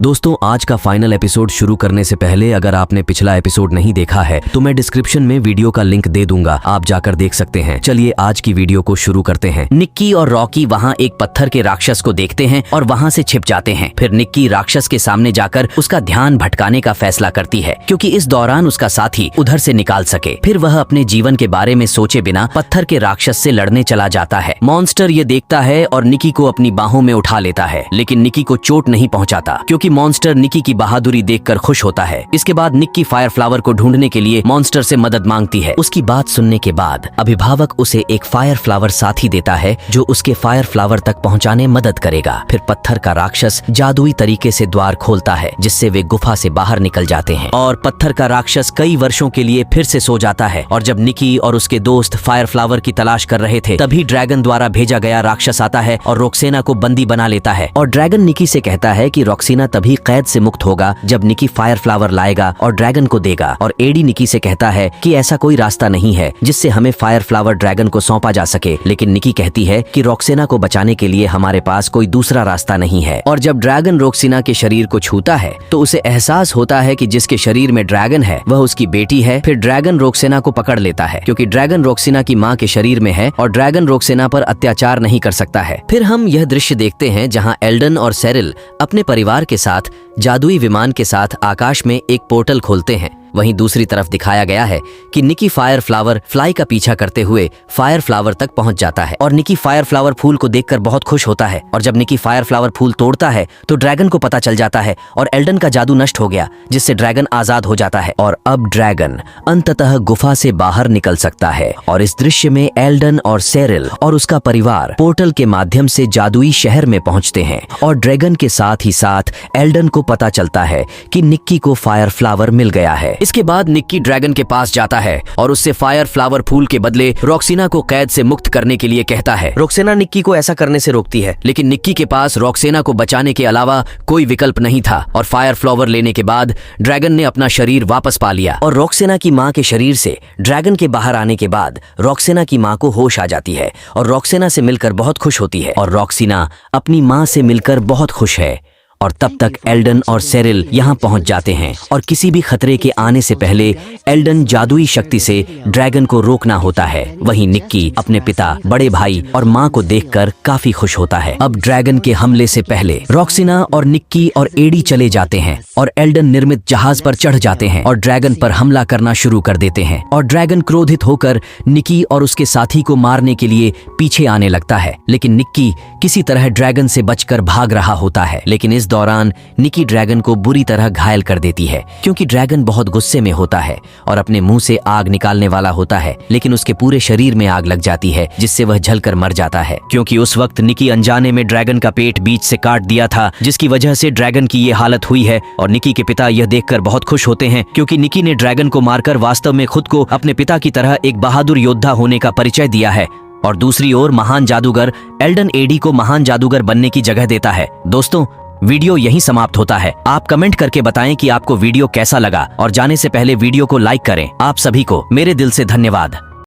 दोस्तों, आज का फाइनल एपिसोड शुरू करने से पहले अगर आपने पिछला एपिसोड नहीं देखा है तो मैं डिस्क्रिप्शन में वीडियो का लिंक दे दूंगा, आप जाकर देख सकते हैं। चलिए आज की वीडियो को शुरू करते हैं। निक्की और रॉकी वहाँ एक पत्थर के राक्षस को देखते हैं और वहाँ से छिप जाते हैं। फिर निक्की राक्षस के सामने जाकर उसका ध्यान भटकाने का फैसला करती है क्योंकि इस दौरान उसका साथी उधर से निकाल सके। फिर वह अपने जीवन के बारे में सोचे बिना पत्थर के राक्षस से लड़ने चला जाता है। मॉन्स्टर ये देखता है और निक्की को अपनी बाहों में उठा लेता है, लेकिन निक्की को चोट नहीं पहुंचाता क्योंकि मॉन्स्टर निक्की की बहादुरी देखकर खुश होता है। इसके बाद निक्की फायर फ्लावर को ढूंढने के लिए मॉन्स्टर से मदद मांगती है। उसकी बात सुनने के बाद अभिभावक उसे एक फायर फ्लावर साथी देता है जो उसके फायर फ्लावर तक पहुंचाने मदद करेगा। फिर पत्थर का राक्षस जादुई तरीके से द्वार खोलता है जिससे वे गुफा से बाहर निकल जाते हैं और पत्थर का राक्षस कई वर्षों के लिए फिर से सो जाता है। और जब निक्की और उसके दोस्त फायर फ्लावर की तलाश कर रहे थे तभी ड्रैगन द्वारा भेजा गया राक्षस आता है और रॉक्सेना को बंदी बना लेता है। और ड्रैगन निक्की से कहता है कि रॉक्सेना तभी कैद से मुक्त होगा जब निक्की फायर फ्लावर लाएगा और ड्रैगन को देगा। और एडी निक्की से कहता है कि ऐसा कोई रास्ता नहीं है जिससे हमें फायर फ्लावर ड्रैगन को सौंपा जा सके, लेकिन निक्की कहती है कि रॉक्सेना को बचाने के लिए हमारे पास कोई दूसरा रास्ता नहीं है। और जब ड्रैगन रॉक्सेना के शरीर को छूता है तो उसे एहसास होता है कि जिसके शरीर में ड्रैगन है वह उसकी बेटी है। फिर ड्रैगन रॉक्सेना को पकड़ लेता है क्योंकि ड्रैगन रॉक्सेना की माँ के शरीर में है और ड्रैगन रॉक्सेना पर अत्याचार नहीं कर सकता है। फिर हम यह दृश्य देखते हैं जहाँ एल्डन और सेरिल अपने परिवार के साथ जादुई विमान के साथ आकाश में एक पोर्टल खोलते हैं। वहीं दूसरी तरफ दिखाया गया है कि निक्की फायर फ्लावर फ्लाई का पीछा करते हुए फायर फ्लावर तक पहुंच जाता है और निक्की फायर फ्लावर फूल को देखकर बहुत खुश होता है। और जब निक्की फायर फ्लावर फूल तोड़ता है तो ड्रैगन को पता चल जाता है और एल्डन का जादू नष्ट हो गया जिससे ड्रैगन आजाद हो जाता है और अब ड्रैगन अंततः गुफा से बाहर निकल सकता है। और इस दृश्य में एल्डन और सेरिल और उसका परिवार पोर्टल के माध्यम से जादुई शहर में पहुंचते हैं और ड्रैगन के साथ ही साथ एल्डन को पता चलता है कि निक्की को फायर फ्लावर मिल गया है। इसके बाद निक्की ड्रैगन के पास जाता है और उससे फायर फ्लावर फूल के बदले रॉक्सेना को कैद से मुक्त करने के लिए कहता है। रॉक्सेना निक्की को ऐसा करने से रोकती है, लेकिन निक्की के पास रॉक्सेना को बचाने के अलावा कोई विकल्प नहीं था और फायर फ्लावर लेने के बाद ड्रैगन ने अपना शरीर वापस पा लिया। और रॉक्सेना की माँ के शरीर से ड्रैगन के बाहर आने के बाद रॉक्सेना की माँ को होश आ जाती है और रॉक्सेना से मिलकर बहुत खुश होती है और रॉक्सेना अपनी माँ से मिलकर बहुत खुश है। और तब तक एल्डन और सेरिल यहाँ पहुंच जाते हैं और किसी भी खतरे के आने से पहले एल्डन जादुई शक्ति से ड्रैगन को रोकना होता है। वहीं निक्की अपने पिता, बड़े भाई और माँ को देखकर काफी खुश होता है। अब ड्रैगन के हमले से पहले रॉक्सेना और निक्की और एडी चले जाते हैं और एल्डन निर्मित जहाज पर चढ़ जाते हैं और ड्रैगन पर हमला करना शुरू कर देते हैं। और ड्रैगन क्रोधित होकर निक्की और उसके साथी को मारने के लिए पीछे आने लगता है, लेकिन निक्की किसी तरह ड्रैगन से बचकर भाग रहा होता है। लेकिन इस दौरान निक्की ड्रैगन को बुरी तरह घायल कर देती है क्योंकि ड्रैगन बहुत गुस्से में होता है और अपने मुंह से आग निकालने वाला होता है, लेकिन उसके पूरे शरीर में आग लग जाती है जिससे वह जलकर मर जाता है। क्योंकि उस वक्त निक्की अनजाने में ड्रैगन का पेट बीच से काट दिया था जिसकी वजह से ड्रैगन की ये हालत हुई है। और निक्की के पिता यह देखकर बहुत खुश होते हैं क्योंकि निक्की ने ड्रैगन को मारकर वास्तव में खुद को अपने पिता की तरह एक बहादुर योद्धा होने का परिचय दिया है। और दूसरी ओर महान जादूगर एल्डन एडी को महान जादूगर बनने की जगह देता है। दोस्तों, वीडियो यहीं समाप्त होता है। आप कमेंट करके बताएं कि आपको वीडियो कैसा लगा और जाने से पहले वीडियो को लाइक करें। आप सभी को मेरे दिल से धन्यवाद।